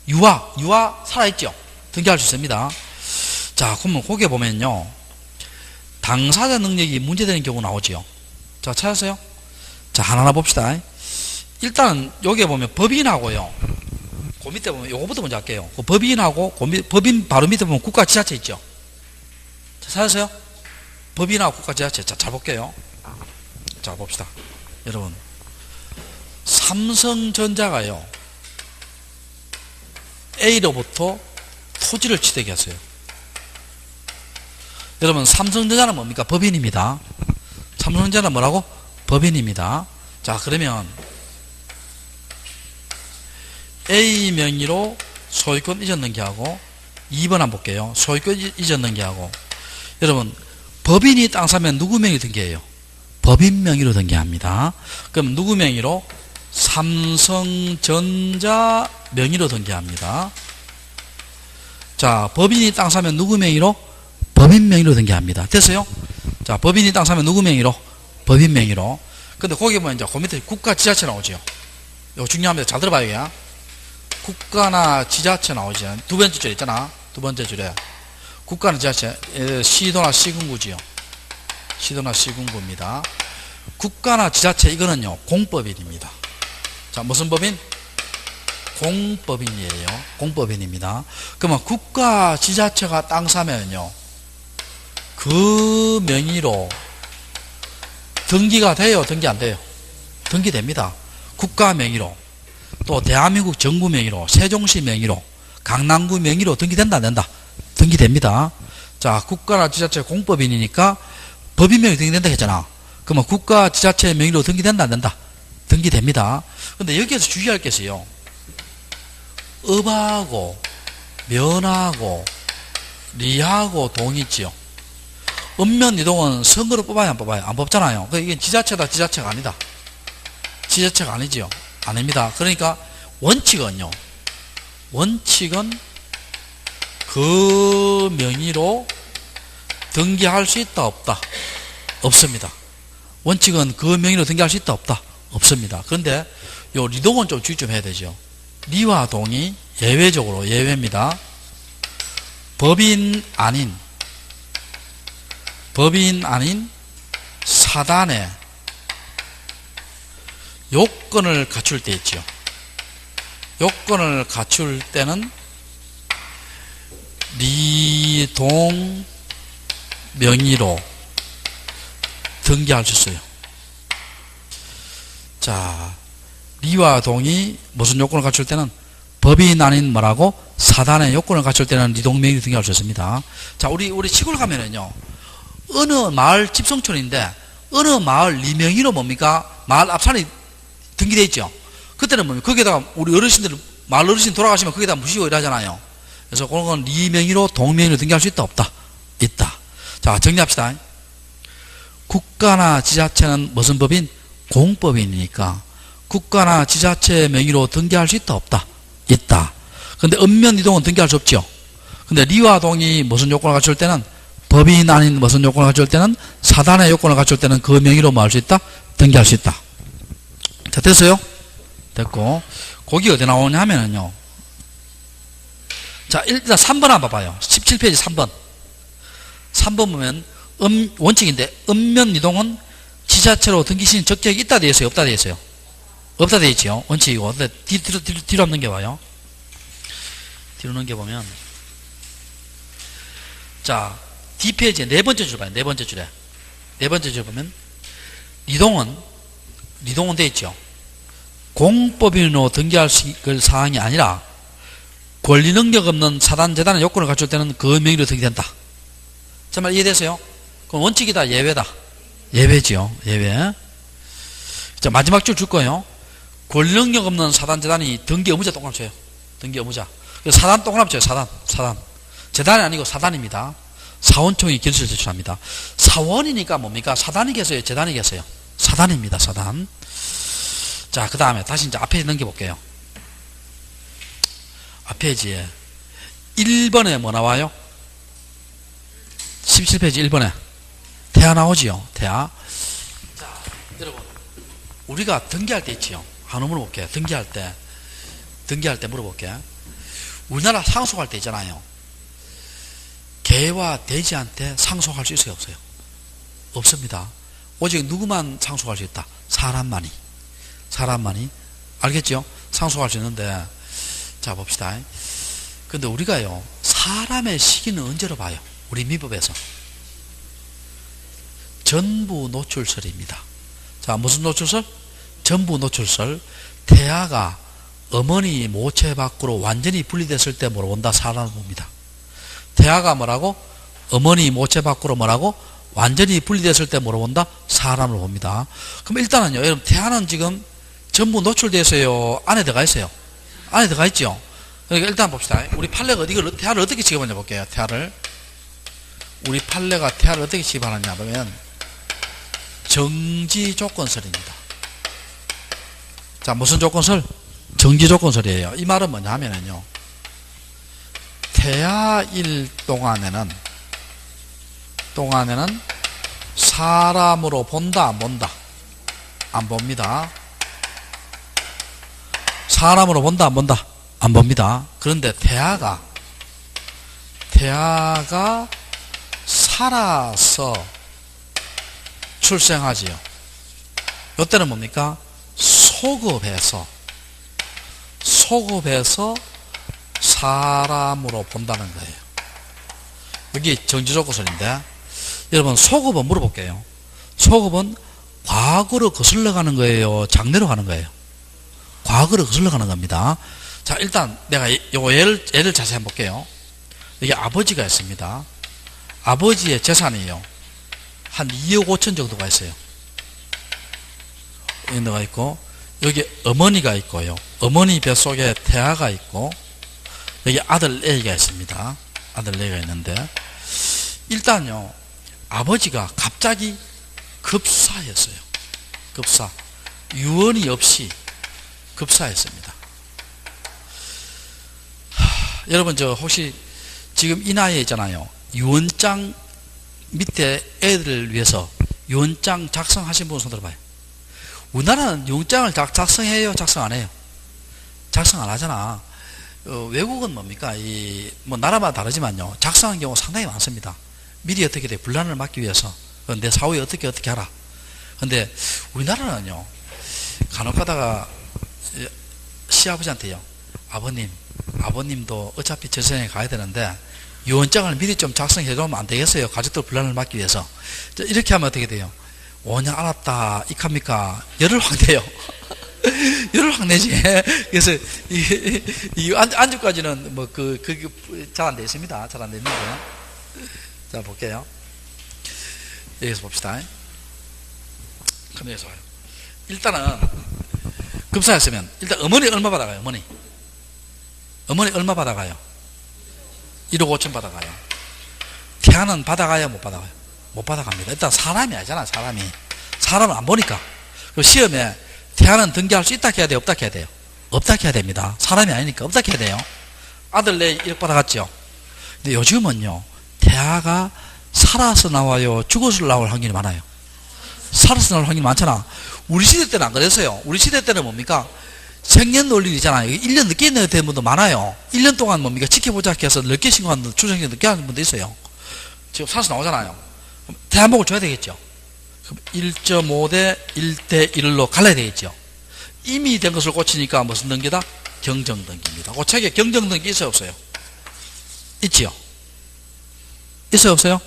유아 살아있죠. 등기할 수 있습니다. 자, 그러면 거기에 보면요, 당사자 능력이 문제되는 경우 나오지요. 자, 찾았어요? 자, 하나하나 봅시다. 일단 여기에 보면 법인하고요, 그 밑에 보면 요거부터 먼저 할게요. 그 법인하고 법인 바로 밑에 보면 국가, 지자체 있죠. 자, 찾았어요? 법인하고 국가, 지자체. 자, 잘 볼게요. 자, 봅시다. 여러분, 삼성전자가요, A로부터 토지를 취득 했어요. 여러분, 삼성전자는 뭡니까? 법인입니다. 삼성전자는 뭐라고? 법인입니다. 자, 그러면 A 명의로 소유권 이전 등기하고, 2번 한번 볼게요. 소유권 이전 등기하고, 여러분, 법인이 땅 사면 누구 명의 등기해요? 법인 명의로 등기합니다. 그럼 누구 명의로? 삼성전자 명의로 등기합니다. 자, 법인이 땅 사면 누구 명의로? 법인 명의로 등기합니다. 됐어요? 자, 법인이 땅 사면 누구 명의로? 법인 명의로. 근데 거기 보면 이제 그 밑에 국가, 지자체 나오죠. 이거 중요합니다. 잘 들어봐요. 국가나 지자체 나오지. 두 번째 줄에 있잖아. 두 번째 줄에. 국가나 지자체, 시도나 시군구지요. 시도나 시군구입니다. 국가나 지자체, 이거는요, 공법인입니다. 자, 무슨 법인? 공법인이에요. 공법인입니다. 그러면 국가, 지자체가 땅 사면요, 그 명의로 등기가 돼요? 등기 안 돼요? 등기됩니다. 국가 명의로, 또 대한민국 정부 명의로, 세종시 명의로, 강남구 명의로 등기된다, 안 된다? 등기됩니다. 자, 국가나 지자체 공법인이니까 법인 명의 등기된다 했잖아. 그러면 국가, 지자체 명의로 등기된다, 안 된다? 등기됩니다. 근데 여기에서 주의할 게 있어요. 업하고 면하고 리하고 동이 있지요. 읍면 이동은 선거로 뽑아야 안 뽑아요? 안 뽑잖아요. 이게 지자체다, 지자체가 아니다. 지자체가 아니지요. 아닙니다. 그러니까 원칙은요, 원칙은 그 명의로 등기할 수 있다, 없다? 없습니다. 원칙은 그 명의로 등기할 수 있다, 없다? 없습니다. 그런데 요 리동은 좀 주의 좀 해야 되죠. 리와 동이 예외적으로, 예외입니다. 법인 아닌 사단에 요건을 갖출 때 있죠. 요건을 갖출 때는 리동 명의로 등기할 수 있어요. 자, 리와 동이 무슨 요건을 갖출 때는 법인 아닌 뭐라고? 사단의 요건을 갖출 때는 리동 명의로 등기할 수 있습니다. 자, 우리 시골 가면은요, 어느 마을 집성촌인데 어느 마을 리명의로 뭡니까? 마을 앞산이 등기되어 있죠. 그때는 뭡니까? 거기에다가 우리 어르신들, 마을 어르신 돌아가시면 거기다 무시고 이러잖아요. 그래서 그런 건 리명의로 동명의로 등기할 수 있다, 없다? 있다. 자, 정리합시다. 국가나 지자체는 무슨 법인? 공법인이니까 국가나 지자체 명의로 등기할 수 있다, 없다? 있다. 근데 읍면 이동은 등기할 수 없죠. 근데 리와 동이 무슨 요건을 갖출 때는 법인 아닌 무슨 요건을 갖출 때는 사단의 요건을 갖출 때는 그 명의로 뭐 할 수 있다? 등기할 수 있다. 자, 됐어요? 됐고, 거기 어디 나오냐 하면은요. 자, 일단 3번 한번 봐봐요. 17페이지 3번. 3번 보면, 원칙인데, 읍면 이동은 지자체로 등기 시인 적격이 있다 되어 있어요? 없다 되어 있어요? 없다 되어 있죠? 원칙이고. 근데 뒤로 한번 넘겨봐요. 뒤로 넘겨보면. 자, D페이지에 네 번째 줄 봐요. 네 번째 줄에. 네 번째 줄 보면, 리동은 되어 있죠? 공법인으로 등기할 수 있을 사항이 아니라 권리 능력 없는 사단, 재단의 요건을 갖출 때는 그 명의로 등기된다. 정말 이해되세요? 그럼 원칙이다, 예외다? 예외지요, 예외. 자, 마지막 줄 거예요. 권리 능력 없는 사단, 재단이 등기 의무자 동그라쳐요. 등기 의무자. 사단 동그라쳐요, 사단. 재단이 아니고 사단입니다. 사원총이 결의를 제출합니다. 사원이니까 뭡니까? 사단이겠어요, 재단이겠어요? 사단입니다, 사단. 자, 그 다음에 다시 이제 앞에 넘겨볼게요. 앞페이지에 1번에 뭐 나와요? 17페이지 1번에 태아 나오지요, 태아. 자, 여러분, 우리가 등기할 때 있지요. 한번 물어볼게요. 등기할 때 물어볼게요. 우리나라 상속할 때 있잖아요. 개와 돼지한테 상속할 수 있어요, 없어요? 없습니다. 오직 누구만 상속할 수 있다? 사람만이. 알겠죠? 상속할 수 있는데, 자, 봅시다. 근데 우리가요, 사람의 시기는 언제로 봐요? 우리 미법에서. 전부 노출설입니다. 자, 무슨 노출설? 전부 노출설. 태아가 어머니 모체 밖으로 완전히 분리됐을 때 뭐로 본다? 사람을 봅니다. 태아가 뭐라고? 어머니 모체 밖으로 뭐라고? 완전히 분리됐을 때 뭐로 본다? 사람을 봅니다. 그럼 일단은요, 여러분, 태아는 지금 전부 노출되어 있어요? 안에 들어가 있어요? 안에 들어가 있죠? 그러니까 일단 봅시다. 우리 판례가 태아를 어떻게 취급하냐 볼게요. 우리 판례가 태아를 어떻게 취급하느냐 보면 정지 조건설입니다. 자, 무슨 조건설? 정지 조건설이에요. 이 말은 뭐냐 하면은요, 태아일 동안에는 사람으로 본다, 안 본다? 안 봅니다. 사람으로 본다, 안 본다? 안 봅니다. 그런데 태아가 살아서 출생하지요. 이때는 뭡니까? 소급해서 사람으로 본다는 거예요. 여기 정지조건설인데, 여러분, 소급은 물어볼게요. 소급은 과거로 거슬러 가는 거예요? 장래로 가는 거예요? 과거로 거슬러 가는 겁니다. 자, 일단 내가 요거 예를 자세히 한번 볼게요. 여기 아버지가 있습니다. 아버지의 재산이요, 한 2억 5천 정도가 있어요. 여기가 있고, 여기 어머니가 있고요. 어머니 뱃속에 태아가 있고, 여기 아들 A가 있습니다. 아들 A가 있는데, 일단요, 아버지가 갑자기 급사했어요. 급사. 유언이 없이 급사했습니다. 여러분, 혹시 지금 이 나이에 있잖아요. 유언장 밑에 애들을 위해서 유언장 작성하신 분 손 들어봐요. 우리나라는 유언장을 작성해요? 작성 안 해요? 작성 안 하잖아. 외국은 뭡니까? 뭐 나라마다 다르지만요, 작성하는 경우가 상당히 많습니다. 미리 어떻게 돼? 분란을 막기 위해서. 내 사후에 어떻게 하라. 근데 우리나라는요, 간혹 가다가 시아버지한테요. 아버님도 어차피 저세상에 가야 되는데 유언장을 미리 좀 작성해 놓으면 안 되겠어요? 가족들 불안을 막기 위해서. 이렇게 하면 어떻게 돼요? 5년 알았다 익합니까? 열을 확 내요. 열을 확 내지. 그래서 이 안주까지는 뭐 잘 안 돼 있습니다. 잘 안 돼 있는데. 자, 볼게요. 여기서 봅시다. 그럼 여기서 와요. 일단은 급사였으면 일단 어머니 얼마 받아가요? 어머니 얼마 받아가요? 1억 5천 받아가요. 태아는 받아가요? 못 받아가요? 못 받아갑니다. 일단 사람이 아니잖아. 사람을 안 보니까. 그리고 시험에 태아는 등기할 수 있다 해야 돼요? 없다 해야 돼요? 없다 해야 됩니다. 사람이 아니니까 없다 해야 돼요. 아들 내 1억 받아갔죠. 근데 요즘은요, 태아가 살아서 나와요? 죽어서 나올 확률이 많아요? 살아서 나올 확률이 많잖아. 우리 시대 때는 안 그랬어요. 우리 시대 때는 뭡니까? 생년월일이잖아요. 1년 늦게 된 분도 많아요. 1년 동안 뭡니까? 지켜보자 해서 늦게 신고한 분도, 출생이 늦게 하는 분도 있어요. 지금 살아서 나오잖아요. 그럼 대한복을 줘야 되겠죠. 그럼 1.5 대 1대 1로 갈라야 되겠죠. 이미 된 것을 고치니까 무슨 등기다? 경정등기입니다. 그 책에 경정등기 있어요, 없어요? 있지요? 있어요, 없어요?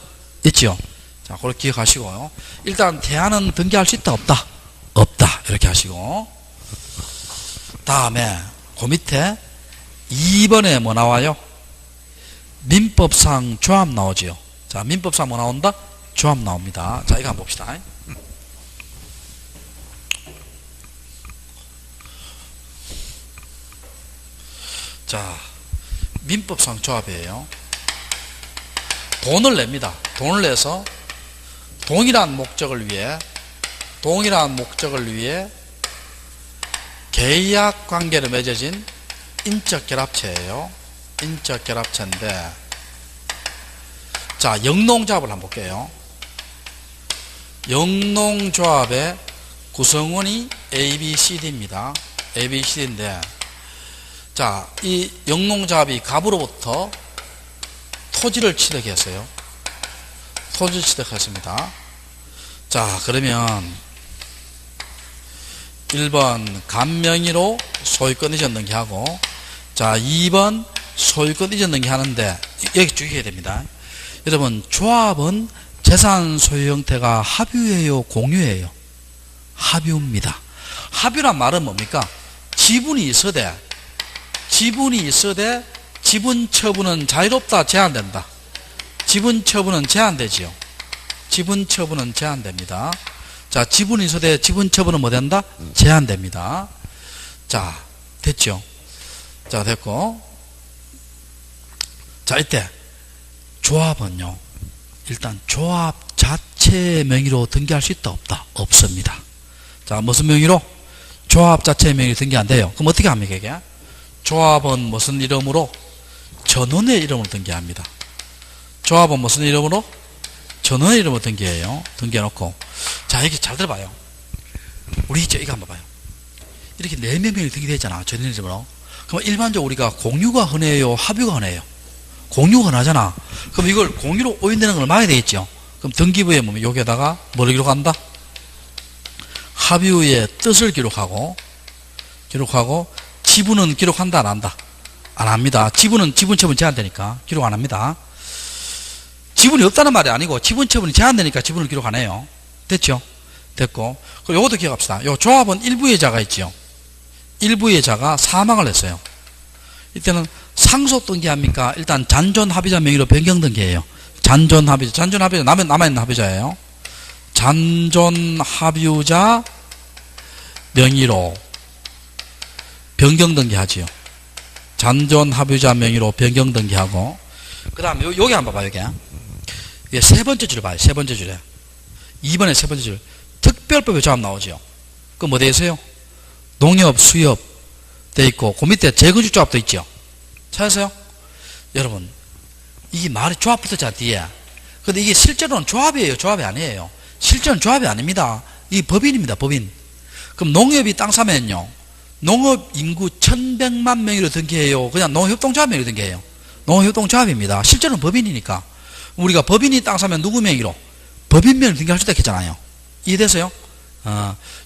있지요? 자, 그걸 기억하시고요. 일단 태아는 등기할 수 있다, 없다? 없다. 이렇게 하시고. 다음에 그 밑에 2번에 뭐 나와요? 민법상 조합 나오지요. 자, 민법상 뭐 나온다? 조합 나옵니다. 자, 이거 한번 봅시다. 자, 민법상 조합이에요. 돈을 냅니다. 돈을 내서 동일한 목적을 위해 계약 관계로 맺어진 인적 결합체예요. 인적 결합체인데, 자, 영농조합을 한번 볼게요. 영농조합의 구성원이 ABCD입니다. ABCD인데, 자, 이 영농조합이 갑으로부터 토지를 취득했어요. 토지를 취득했습니다. 자, 그러면 1번 갑명의로 소유권 이전 등기하고, 자, 2번 소유권 이전 등기하는데 여기 주의해야 됩니다. 여러분, 조합은 재산 소유 형태가 합유예요, 공유예요? 합유입니다. 합유란 말은 뭡니까? 지분이 있어대 지분 처분은 자유롭다, 제한된다? 지분 처분은 제한되지요. 지분 처분은 제한됩니다. 자, 지분이 있어대 지분 처분은 뭐 된다? 제한됩니다. 자, 됐죠? 자, 됐고. 자, 이때 조합은요, 일단 조합 자체의 명의로 등기할 수 있다, 없다? 없습니다. 자, 무슨 명의로? 조합 자체의 명의로 등기 안 돼요. 그럼 어떻게 합니까, 이게? 조합은 무슨 이름으로? 전원의 이름으로 등기합니다. 조합은 무슨 이름으로? 전원의 이름으로 등기해요. 등기해놓고. 자, 이렇게 잘 들어봐요. 우리 이거 한번 봐요. 이렇게 4명이 등기되어 있잖아, 전원 이름으로. 그럼 일반적으로 우리가 공유가 흔해요, 합유가 흔해요? 공유가 흔하잖아. 그럼 이걸 공유로 오인되는 걸 막아야 되겠죠. 그럼 등기부에 뭐 여기에다가 뭐를 기록한다? 합유의 뜻을 기록하고 지분은 기록한다, 안 한다? 안 합니다. 지분은 지분 처분 제한되니까 기록 안 합니다. 지분이 없다는 말이 아니고 지분 처분이 제한되니까 지분을 기록 안 해요. 됐죠? 됐고. 그리고 이것도 기억합시다. 요 조합은 일부의자가 있죠. 일부의자가 사망을 했어요. 이때는 상속 등기합니까? 일단 잔존 합의자 명의로 변경 등기해요. 잔존 합의자 남아있는 합의자예요. 잔존 합의자 명의로 변경 등기하지요. 잔존 합의자 명의로 변경 등기하고, 그 다음에 여기 한번 봐봐요. 이게 세 번째 줄에 봐요. 세 번째 줄에 2번에 세 번째 줄 특별법의 조합 나오죠. 그거 뭐 돼 있어요? 농협, 수협 돼 있고, 그 밑에 재건축 조합도 있죠. 찾았어요? 여러분, 이게 말이 조합 붙었잖아, 뒤에. 근데 이게 실제로는 조합이에요, 조합이 아니에요? 실제로는 조합이 아닙니다. 이 법인입니다, 법인. 그럼 농협이 땅 사면요, 농업 인구 1100만 명으로 등기해요? 그냥 농협동조합 명의로 등기해요? 농협동조합입니다. 실제로는 법인이니까. 우리가 법인이 땅 사면 누구 명의로? 법인 명의로 등기할 수 있다 했잖아요. 이해되세요?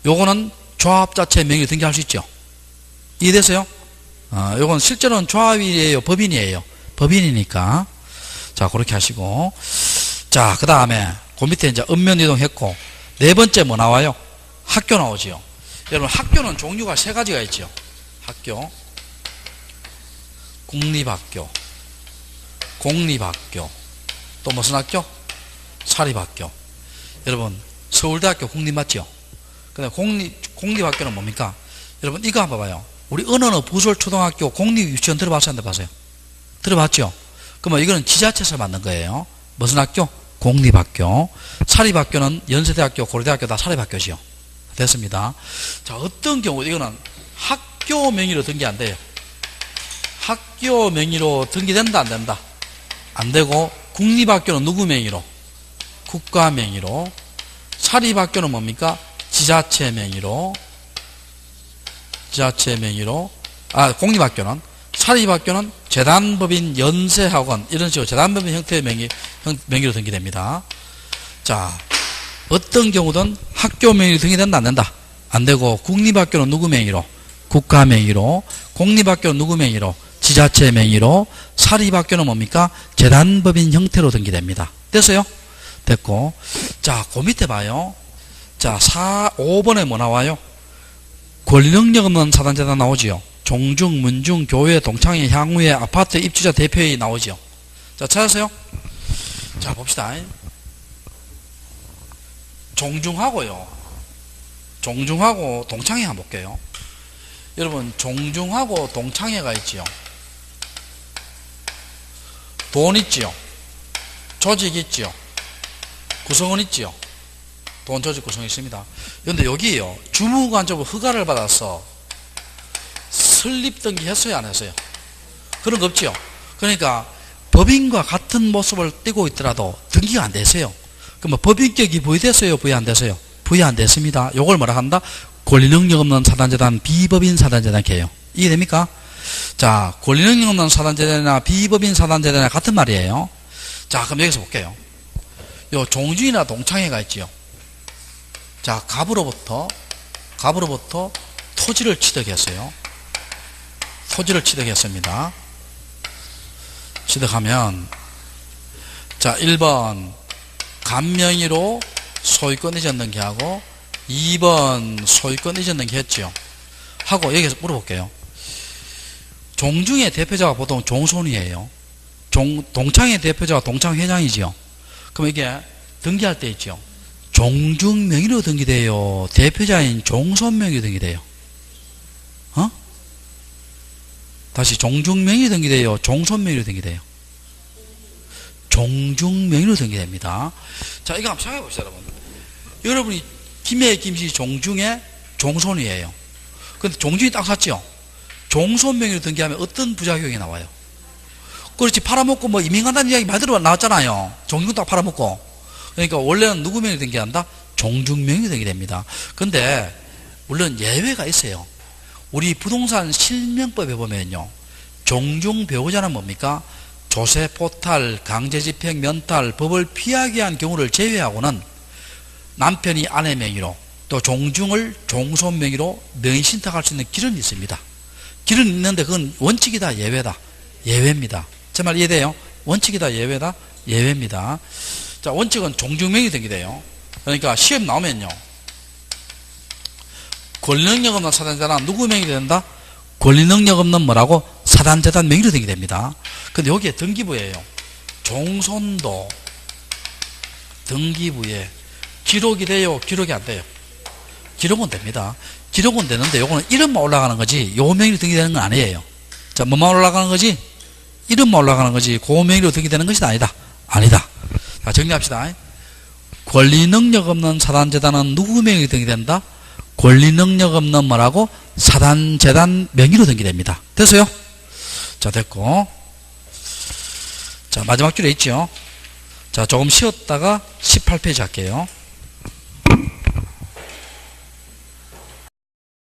요거는 조합 자체 명의로 등기할 수 있죠. 이해되세요? 요건 실제로는 조합이에요, 법인이에요? 법인이니까. 자, 그렇게 하시고. 자, 그 다음에 그 밑에 이제 읍면 이동했고, 네 번째 뭐 나와요? 학교 나오지요. 여러분, 학교는 종류가 세 가지가 있죠. 학교, 국립학교, 공립학교, 또 무슨 학교? 사립학교. 여러분, 서울대학교 공립 맞죠? 근데 공립학교는 뭡니까? 여러분, 이거 한번 봐봐요. 우리 어느 부설초등학교 공립유치원 들어봤어요? 안 들어봤어요? 들어봤죠? 그러면 이거는 지자체에서 만든 거예요. 무슨 학교? 공립학교. 사립학교는 연세대학교, 고려대학교 다 사립학교지요. 됐습니다. 자, 어떤 경우, 이거는 학교 명의로 등기 안 돼요. 학교 명의로 등기된다, 안 된다? 안 되고, 국립학교는 누구 명의로? 국가 명의로. 사립학교는 뭡니까? 지자체 명의로. 지자체 명의로. 공립학교는. 사립학교는 재단법인 연세학원, 이런 식으로 재단법인 형태의 명의로 등기됩니다. 자, 어떤 경우든 학교 명의로 등기된다, 안 된다? 안 되고, 국립학교는 누구 명의로? 국가 명의로. 공립학교는 누구 명의로? 지자체 명의로. 사립학교는 뭡니까? 재단법인 형태로 등기됩니다. 됐어요? 됐고. 자, 그 밑에 봐요. 자, 5번에 뭐 나와요? 권리능력 없는 사단재단 나오지요. 종중, 문중, 교회, 동창회, 향후회, 아파트 입주자 대표회의 나오지요. 자, 찾았어요? 자, 봅시다. 종중하고요. 종중하고 동창회 한번 볼게요. 여러분, 종중하고 동창회가 있지요. 돈 있지요. 조직 있지요. 구성원 있지요. 돈, 조직, 구성 있습니다. 그런데 여기요, 주무관적으로 허가를 받아서 설립 등기 했어요, 안 했어요? 그런 거 없지요. 그러니까 법인과 같은 모습을 띠고 있더라도 등기가 안 되세요. 그러면 법인격이 부여됐어요, 부여 안 됐어요? 부여 안 됐습니다. 요걸 뭐라 한다? 권리능력 없는 사단재단, 비법인 사단재단 개요. 이해됩니까? 자, 권리능력 없는 사단재단이나 비법인 사단재단이나 같은 말이에요. 자, 그럼 여기서 볼게요. 요 종주이나 동창회가 있지요. 자, 갑으로부터 토지를 취득했어요. 토지를 취득했습니다. 취득하면, 자, 1번 갑명의로 소유권 이전 등기하고 2번 소유권 이전 등기 했죠. 하고 여기서 물어볼게요. 종중의 대표자가 보통 종손이에요. 동창의 대표자가 동창회장이지요. 그럼 이게 등기할 때 있죠. 종중 명의로 등기돼요? 대표자인 종손 명의로 등기돼요? 다시 종중 명의로 등기돼요? 종손 명의로 등기돼요? 종중 명의로 등기됩니다. 자, 이거 한번 생각해 봅시다, 여러분. 여러분이 김해, 김씨 종중의 종손이에요. 근데 종중이 딱 샀죠? 종손 명의로 등기하면 어떤 부작용이 나와요? 그렇지, 팔아먹고 뭐 이민간다는 이야기 많이 나왔잖아요. 종중 딱 팔아먹고. 그러니까 원래는 누구 명의로 등기한다? 종중 명의로 등기됩니다. 근데 물론 예외가 있어요. 우리 부동산 실명법에 보면요, 종중 배우자는 뭡니까? 조세, 포탈, 강제집행, 면탈, 법을 피하기 위한 경우를 제외하고는 남편이 아내 명의로, 또 종중을 종손 명의로 명의 신탁할 수 있는 길은 있습니다. 길은 있는데 그건 원칙이다, 예외다? 예외입니다. 제 말 이해돼요? 원칙이다, 예외다? 예외입니다. 자, 원칙은 종중 명의 등기돼요. 그러니까 시험 나오면요, 권리능력 없는 사단재단 누구 명의로 된다? 권리능력 없는 뭐라고? 사단재단 명의로 등기됩니다. 근데 여기에 등기부예요. 종손도 등기부에 기록이 돼요? 기록이 안 돼요? 기록은 됩니다. 기록은 되는데 요거는 이름만 올라가는 거지 요 명의로 등기되는 건 아니에요. 자, 뭐만 올라가는 거지? 이름만 올라가는 거지 그 명의로 등기되는 것이 아니다. 아니다. 자, 정리합시다. 권리능력 없는 사단재단은 누구 명의로 등기된다? 권리능력 없는 뭐라고? 사단재단 명의로 등기됩니다. 됐어요? 자, 됐고. 자, 마지막 줄에 있죠. 자, 조금 쉬었다가 18페이지 할게요.